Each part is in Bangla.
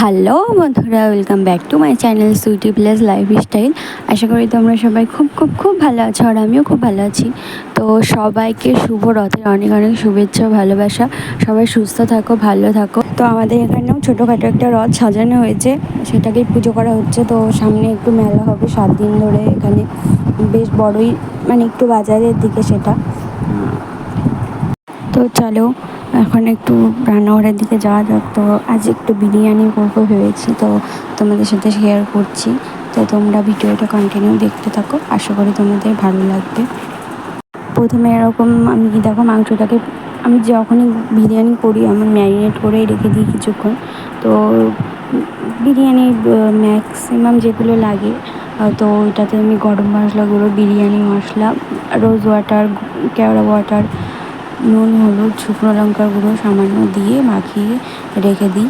হ্যালো বন্ধুরা, welcome back to my channel Sweety plus lifestyle. আশা করি তোমরা সবাই খুব ভালো আছো, আর আমিও খুব ভালো আছি। তো সবাইকে শুভ রথের অনেক অনেক শুভেচ্ছা, ভালোবাসা। সবাই সুস্থ থাকো, ভালো থাকো। তো আমাদের এখানেও ছোটোখাটো একটা রথ সাজানো হয়েছে, সেটাকেই পুজো করা হচ্ছে। তো সামনে একটু মেলা হবে 7 দিন ধরে এখানে, বেশ বড়ই, মানে একটু বাজারের দিকে সেটা। তো চলো এখন একটু রান্নাঘরের দিকে যাওয়া যাক। তো আজ একটু বিরিয়ানি করবো ভেবেছি, তো তোমাদের সাথে শেয়ার করছি। তো তোমরা ভিডিওটা কন্টিনিউ দেখতে থাকো, আশা করি তোমাদের ভালো লাগবে। প্রথমে এরকম আমি দেখো মাংসটাকে, আমি যখনই বিরিয়ানি করি আমি ম্যারিনেট করেই রেখে দিই কিছুক্ষণ। তো বিরিয়ানির ম্যাক্সিমাম যেগুলো লাগে, তো ওইটাতে আমি গরম মশলা গুঁড়ো, বিরিয়ানি মশলা, রোজ ওয়াটার, কেওড়া ওয়াটার, নুন, হলুদ, শুকনো লঙ্কার গুঁড়ো সামান্য দিয়ে মাখিয়ে রেখে দিই।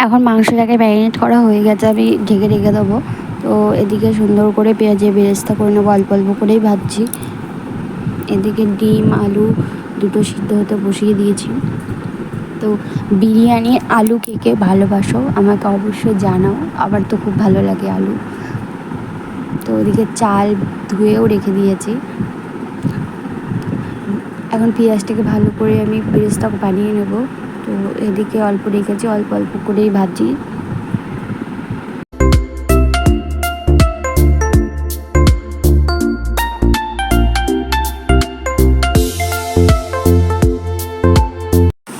এখন মাংসটাকে ম্যারিনেট করা হয়ে গেছে, আমি ঢেকে রেখে দেবো। তো এদিকে সুন্দর করে পেঁয়াজে বেরেস্তা করে নেবো, অল্প অল্প করেই ভাজছি। এদিকে ডিম আলু দুটো সিদ্ধ হতে বসিয়ে দিয়েছি। তো বিরিয়ানি আলু কে কে ভালোবাসো আমাকে অবশ্যই জানাও, আমার তো খুব ভালো লাগে আলু। তো ওদিকে চাল ধুয়েও রেখে দিয়েছি। এখন পেঁয়াজটাকে ভালো করে আমি বেরেস্তা বানিয়ে নেব। তো এদিকে অল্প রেখেছি, অল্প অল্প করেই ভাজি।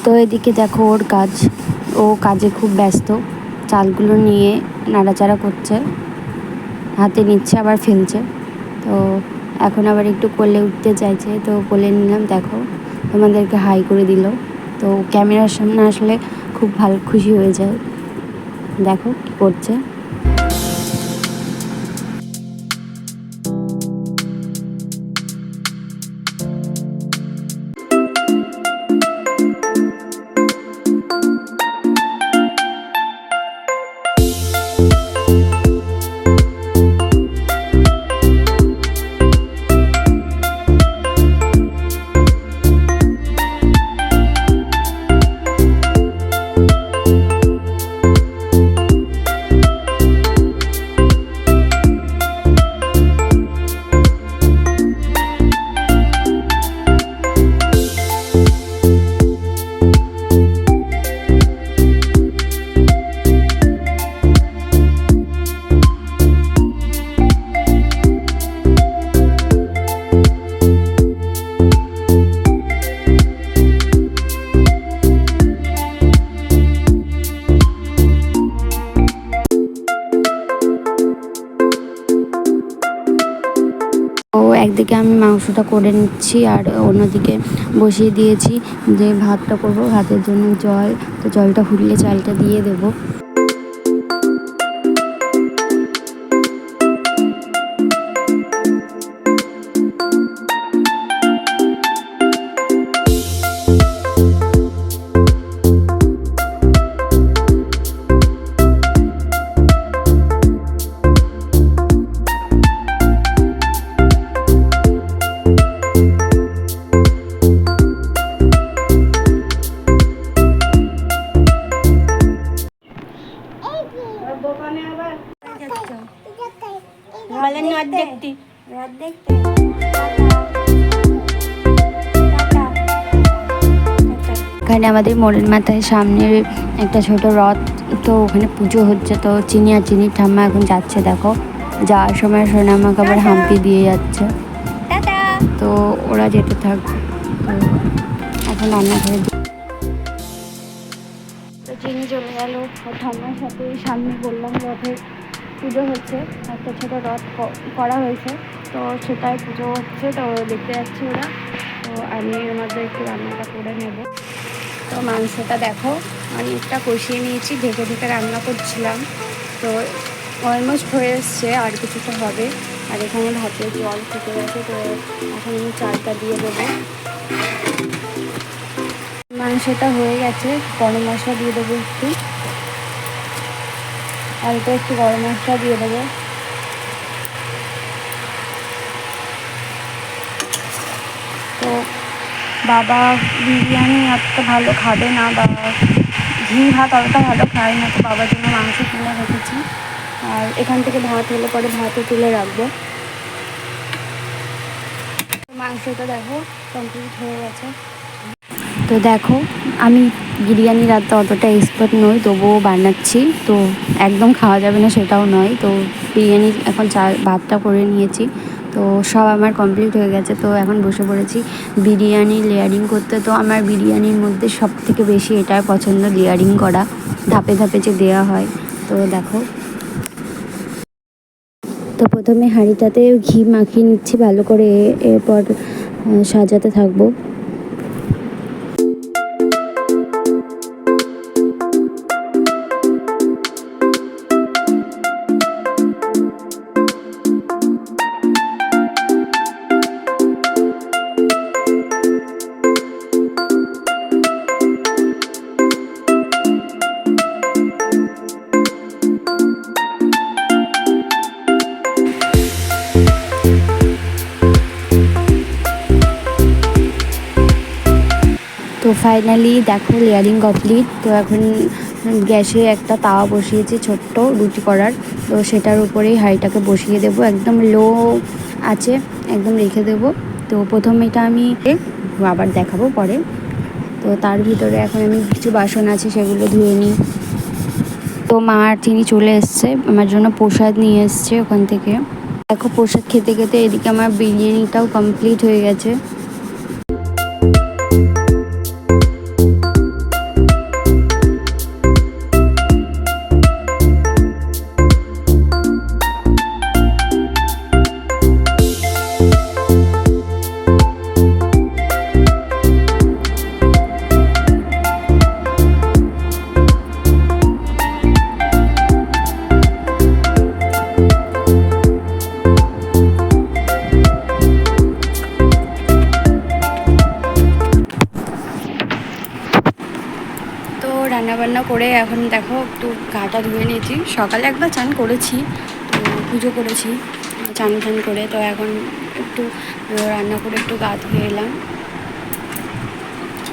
তো এদিকে দেখো ওর কাজ, ও কাজে খুব ব্যস্ত। চালগুলো নিয়ে নাড়াচাড়া করছে, হাতে নিচ্ছে আবার ফেলছে। তো এখন আবার একটু কোলে উঠতে চাইছে, তো কোলে নিলাম, দেখো তোমাদেরকে হাই করে দিল। তো ক্যামেরার সামনে আসলে খুব ভালো খুশি হয়ে যায়। দেখো কী করছে। একদিকে আমি মাংসটা করে নিচ্ছি, আর অন্যদিকে বসিয়ে দিয়েছি যে ভাতটা করবো, ভাতের জন্য জল। তো জলটা ফুটলে চালটা দিয়ে দেবো। এখানে আমাদের মোড়ের মাথায় সামনে একটা ছোট রথ, তো ওখানে পুজো হচ্ছে। তো চিনি আর চিনির ঠাম্মা এখন যাচ্ছে, দেখো যাওয়ার সময় সোনা আমাকে আবার হাম্পি দিয়ে যাচ্ছে। তো ওরা যেতে থাক। তো এখন রান্নাঘরে তো চিনি চলে গেল ওর ঠাম্মার সাথে। সামনে বললাম রথের পুজো হচ্ছে, একটা ছোটো রথ করা হয়েছে, তো সেটাই পুজো হচ্ছে। তো দেখতে যাচ্ছি ওরা। তো আমি এর মধ্যে একটু রান্নাটা করে নেব। তো মাংসটা দেখো অনেকটা কষিয়ে নিয়েছি, ঢেকে ঢেকে রান্না করছিলাম। তো অলমোস্ট হয়ে এসছে, আর কিছুটা হবে। আর এখানে ভাতে জল ফুটে গেছে, তো এখন আমি চালটা দিয়ে দেবো। মাংসটা হয়ে গেছে, গরম মশলা দিয়ে দেবো একটু, অল্প একটু গরম মশলা দিয়ে দেবো। তো বাবা বিরিয়ানি এতটা ভালো খাবে না বা ঘি ভাত অতটা ভালো খায় না, তো বাবার জন্য মাংস তুলে রেখেছি। আর এখান থেকে ভাত হলে পরে ভাতও তুলে রাখবো। মাংসটা দেখো কমপ্লিট হয়ে গেছে। তো দেখো আমি বিরিয়ানি রান্নাতে অতটা এক্সপার্ট নই, তবুও বানাচ্ছি। তো একদম খাওয়া যাবে না সেটাও নয়। তো বিরিয়ানি এখন ভাতটা করে নিয়েছি, তো সব আমার কমপ্লিট হয়ে গেছে। তো এখন বসে পড়েছি বিরিয়ানি লেয়ারিং করতে। তো আমার বিরিয়ানির মধ্যে সব থেকে বেশি এটাই পছন্দ, লেয়ারিং করা, ধাপে ধাপে যে দেওয়া হয়। তো দেখো, তো প্রথমে হাঁড়িটাতে ঘি মাখিয়ে নিচ্ছি ভালো করে, এরপর সাজাতে থাকবো। তো ফাইনালি দেখো লেয়ারিং কমপ্লিট। তো এখন গ্যাসে একটা তাওয়া বসিয়েছি ছোট্ট রুটি করার। তো সেটার উপরেই হাঁড়িটাকে বসিয়ে দেবো, একদম লো আছে একদম রেখে দেবো। তো প্রথমে এটা আমি আবার দেখাবো পরে। তো তার ভিতরে এখন আমি কিছু বাসন আছে সেগুলো ধুয়ে নিই। তো মা আর তিনি চলে এসছে, আমার জন্য প্রসাদ নিয়ে এসছে ওখান থেকে। দেখো প্রসাদ খেতে খেতে এদিকে আমার বিরিয়ানিটাও কমপ্লিট হয়ে গেছে। রান্নাবান্না করে এখন দেখো একটু গাটা ধুয়ে নিয়েছি। সকালে একবার চান করেছি, তো পুজো করেছি চান টান করে। তো এখন একটু রান্না করে একটু গা ধুয়ে এলাম।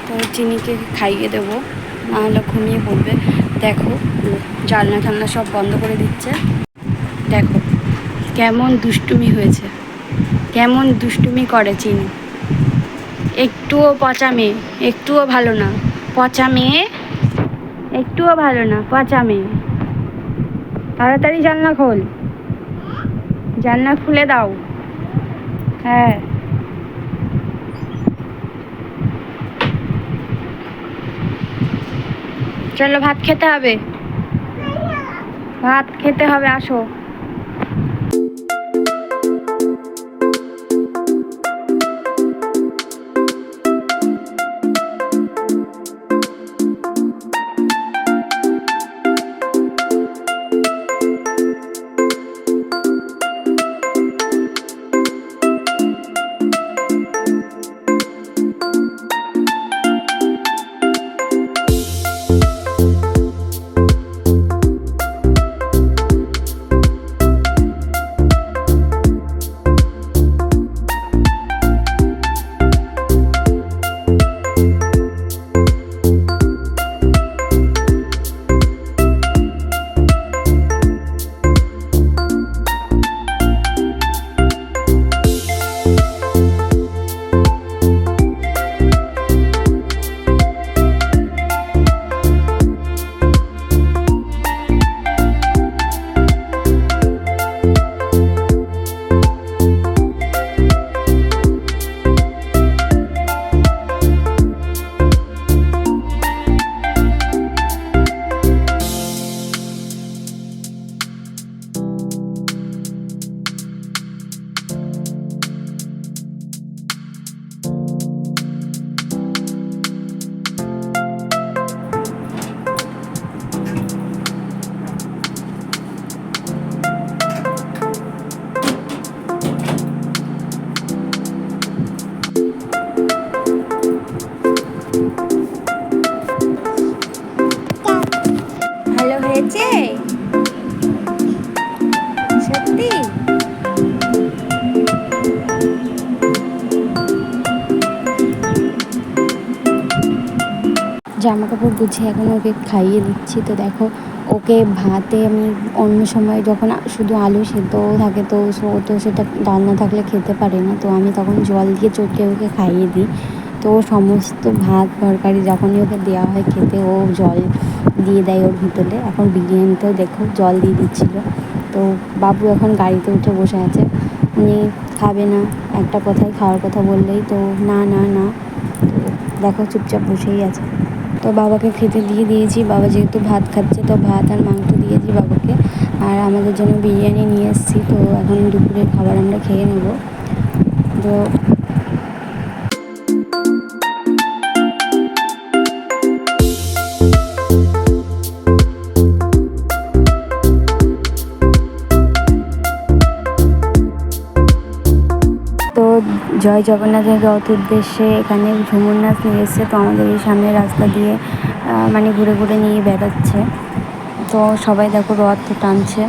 তো চিনিকে খাইয়ে দেবো, নাহলে ঘুমিয়ে পড়বে। দেখো জানলা টালনা সব বন্ধ করে দিচ্ছে। দেখো কেমন দুষ্টুমি হয়েছে, কেমন দুষ্টুমি করে চিনি। একটুও পচা মেয়ে, একটুও ভালো না, পচা মেয়ে, একটুও ভালো না, পচা মেয়ে। তাড়াতাড়ি জানলা খোল, জানলা খুলে দাও। হ্যাঁ চলো ভাত খেতে হবে, ভাত খেতে হবে, আসো। জামা কাপড় গুছিয়ে এখন ওকে খাইয়ে দিচ্ছি। তো দেখো ওকে ভাতে আমি অন্য সময় যখন শুধু আলু সেদ্ধ থাকে তো ও তো সেটা ডাল না থাকলে খেতে পারে না, তো আমি তখন জল দিয়ে চটকে ওকে খাইয়ে দিই। তো ও সমস্ত ভাত তরকারি যখনই ওকে দেওয়া হয় খেতে ও জল দিয়ে দেয় ওর ভিতরে। এখন বিরিয়ানিতেও দেখো জল দিয়ে দিচ্ছিলো। তো বাবু এখন গাড়িতে উঠে বসে আছে, উনি খাবে না, একটা কথাই খাওয়ার কথা বললেই তো না না না। তো দেখো চুপচাপ বসেই আছে। তো বাবাকে খেতে দিয়ে দিয়েছি, বাবা যেহেতু ভাত খাচ্ছে তো ভাত আর মাংস দিয়েছি বাবাকে, আর আমাদের জন্য বিরিয়ানি নিয়ে এসেছি। তো এখন দুপুরের খাবার আমরা খেয়ে নেব। তো তো জয় জগন্নাথের রথ উদ্দেশ্যে এখানে ঝুমুর নাচ নিয়ে এসছে। তো আমাদের এই সামনের রাস্তা দিয়ে মানে ঘুরে ঘুরে নিয়ে বেড়াচ্ছে। তো সবাই দেখো রথ টানছে।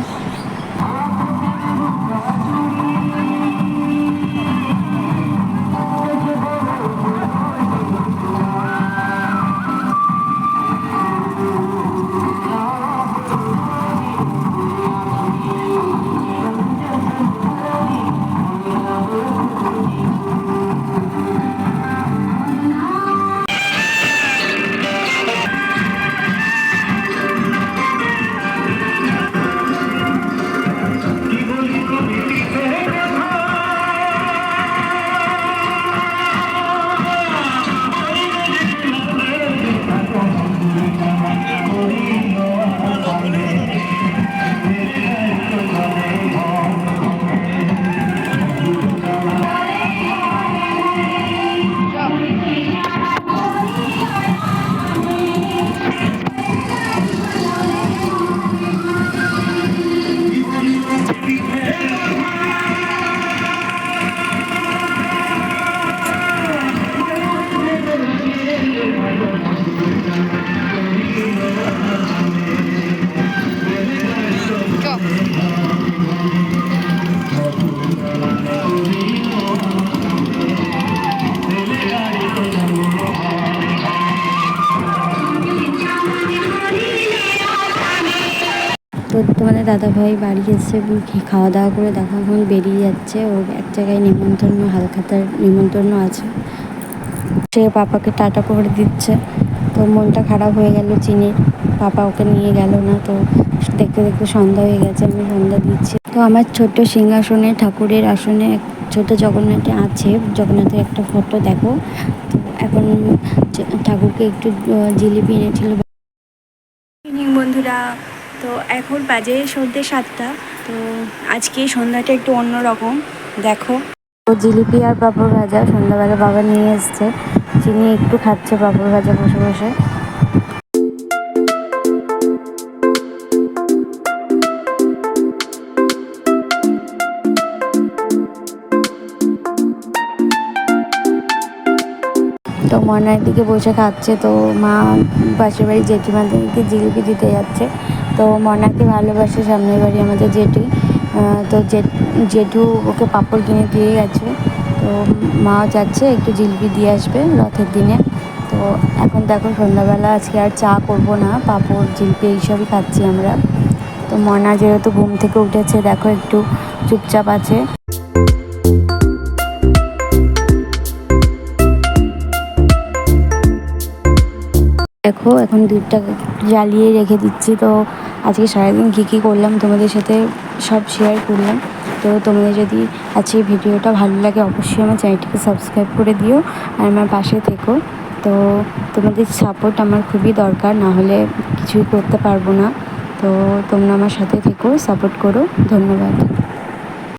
তো তোমাদের দাদাভাই বাড়ি এসে খাওয়া দাওয়া করে দেখো এখন বেরিয়ে যাচ্ছে। ওর এক জায়গায় নিমন্ত্রণ, হালখাতার নিমন্ত্রণ আছে, সে পাপাকে টাটা করে দিচ্ছে। তো মনটা খারাপ হয়ে গেল চিনির, পাপা ওকে নিয়ে গেল না। তো দেখতে দেখতে সন্ধ্যা হয়ে গেছে, আমি সন্ধ্যা দিচ্ছি। তো আমার ছোট্ট সিংহাসনে ঠাকুরের আসনে এক ছোটো জগন্নাথে আছে, জগন্নাথের একটা ফটো দেখো। তো এখন ঠাকুরকে একটু জিলিপি এনেছিল। বন্ধুরা, তো এখন বাজে সন্ধ্যে 7টা। তো আজকে সন্ধ্যাটা একটু অন্যরকম দেখো। তো জিলিপি আর পাঁপড় ভাজা সন্ধ্যাবেলা বাবা নিয়ে এসছে, চিনি একটু খাচ্ছে পাঁপড় ভাজা বসে বসে। তো মনার দিকে বসে খাচ্ছে। তো মা পাশের বাড়ি জেঠিমাদেরকে জিলিপি দিতে যাচ্ছে। তো মনাকে ভালোবাসে সামনের বাড়ি আমাদের জেঠি। তো জেঠু ওকে পাঁপড় কিনে দিয়ে গেছে। তো মাও যাচ্ছে একটু জিলিপি দিয়ে আসবে রথের দিনে। তো এখন দেখো সন্ধ্যাবেলা আজকে আর চা করবো না, পাঁপড় জিলিপি এইসবই খাচ্ছি আমরা। তো মনা যেহেতু ঘুম থেকে উঠেছে দেখো একটু চুপচাপ আছে। দেখো এখন দুধটা জ্বালিয়ে রেখে দিচ্ছি। তো আজকে সারাদিন কী কী করলাম তোমাদের সাথে সব শেয়ার করলাম। তো তোমাদের যদি আজকে ভিডিওটা ভালো লাগে অবশ্যই আমার চ্যানেলটিকে সাবস্ক্রাইব করে দিও আর আমার পাশে থেকো। তো তোমাদের সাপোর্ট আমার খুবই দরকার, না হলে কিছুই করতে পারবো না। তো তোমরা আমার সাথে থেকো, সাপোর্ট করো। ধন্যবাদ।